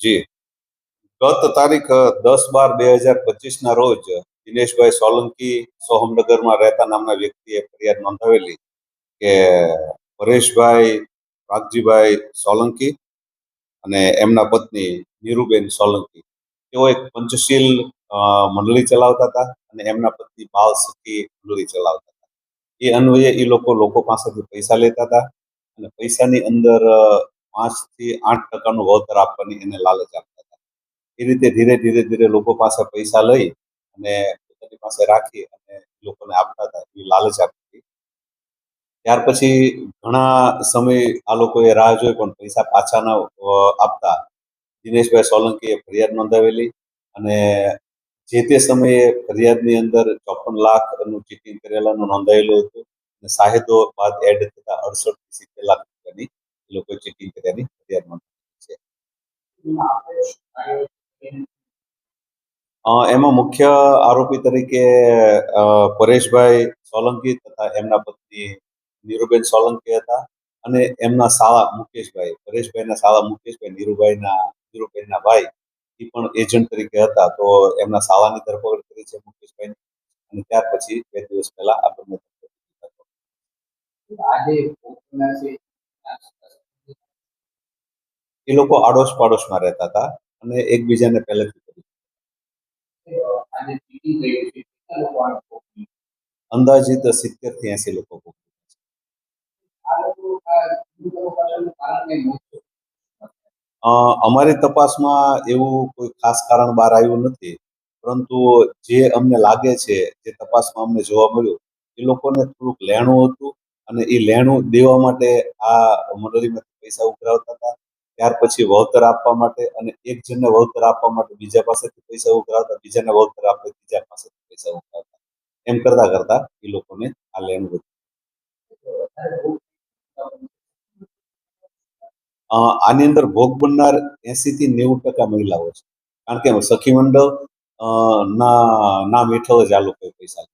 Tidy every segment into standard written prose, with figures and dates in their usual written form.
જી, ગત તારીખ 10/12/2025 ના રોજ દિનેશભાઈ સોલંકી સોહમનગરમાં રહેતા નામના વ્યક્તિએ ફરિયાદ નોંધાવેલી કે પરેશભાઈ રાગજીભાઈ સોલંકી અને એમના પત્ની નીરુબેન સોલંકી તેઓ એક પંચશીલ મંડળી ચલાવતા હતા અને એમના પત્ની બાલ સખી મંડળી ચલાવતા હતા. એ અન્વયે એ લોકો પાસેથી પૈસા લેતા હતા અને પૈસાની અંદર 5 થી 8% વળતર આપવાની એને લાલચ આપતા હતા. એ રીતે ધીરે ધીરે ધીરે લોકો પાસે પૈસા લઈ અને પોતાની પાસે રાખી અને લોકોને આપતા હતા, એવી લાલચ આપી હતી. ત્યાર પછી ઘણા સમય આ લોકોએ રાહ જોઈ પણ પૈસા પાછા ન આપતા દિનેશભાઈ સોલંકીએ ફરિયાદ નોંધાવેલી અને જે તે સમયે ફરિયાદની અંદર 54 લાખનું ચીટિંગ કરેલાનું નોંધાયેલું હતું અને સાહેદો બાદ એડ થતા 68 થી 70 લાખ રૂપિયાની એ લોકોએ ચીટિંગ કર્યાની ફરિયાદ નોંધાવેલી છે. એમાં મુખ્ય આરોપી તરીકે પરેશભાઈ સોલંકી તથા એમના પત્ની નીરુબેન સોલંકી હતા અને એમના સાળા મુકેશભાઈ, પરેશભાઈના સાળા મુકેશભાઈ નીરુબેનના ભાઈ એ પણ એજન્ટ તરીકે હતા. તો એમના સાળાની ધરપકડ કરી છે મુકેશભાઈની અને ત્યાર પછી 2 દિવસ પહેલા આ બંને એ લોકો આડોશ પાડોશમાં રહેતા હતા અને એકબીજાને પહેલેથી અંદાજિત 70 થી 80 લોકો. અમારી તપાસમાં એવું કોઈ ખાસ કારણ બહાર આવ્યું નથી, પરંતુ જે અમને લાગે છે, જે તપાસમાં અમને જોવા મળ્યું, એ લોકોને થોડુંક લેણું હતું અને એ લેણું દેવા માટે આ મંડળીમાંથી પૈસા ઉઘરાવતા હતા. ત્યાર પછી વળતર આપવા માટે અને એક જણને વળતર આપવા માટે બીજા પાસેથી પૈસા ઉઘરાવતા, બીજાને વળતર આપે ત્રીજા પાસેથી પૈસા ઉઘરાવતા. એમ કરતા કરતા એ લોકોને આ લેણું હતું. આની અંદર ભોગ બનનાર 80 થી 90% મહિલાઓ છે, કારણ કે સખી મંડળ ના નામ હેઠળ જ આ લોકોએ પૈસા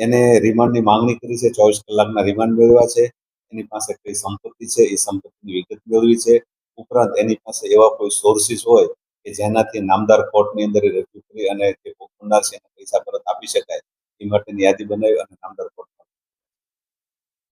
એને રિમાન્ડની માંગણી કરી છે. 24 કલાકના રિમાન્ડ મેળવ્યા છે. એની પાસે કઈ સંપત્તિ છે એ સંપત્તિની વિગત મેળવી છે. ઉપરાંત એની પાસે એવા કોઈ સોર્સિસ હોય કે જેનાથી નામદાર કોર્ટની અંદર રજૂ કરી અને જે ભોગ બનનાર છે એને પૈસા પરત આપી શકાય એ માટેની યાદી બનાવી અને નામદાર કોર્ટ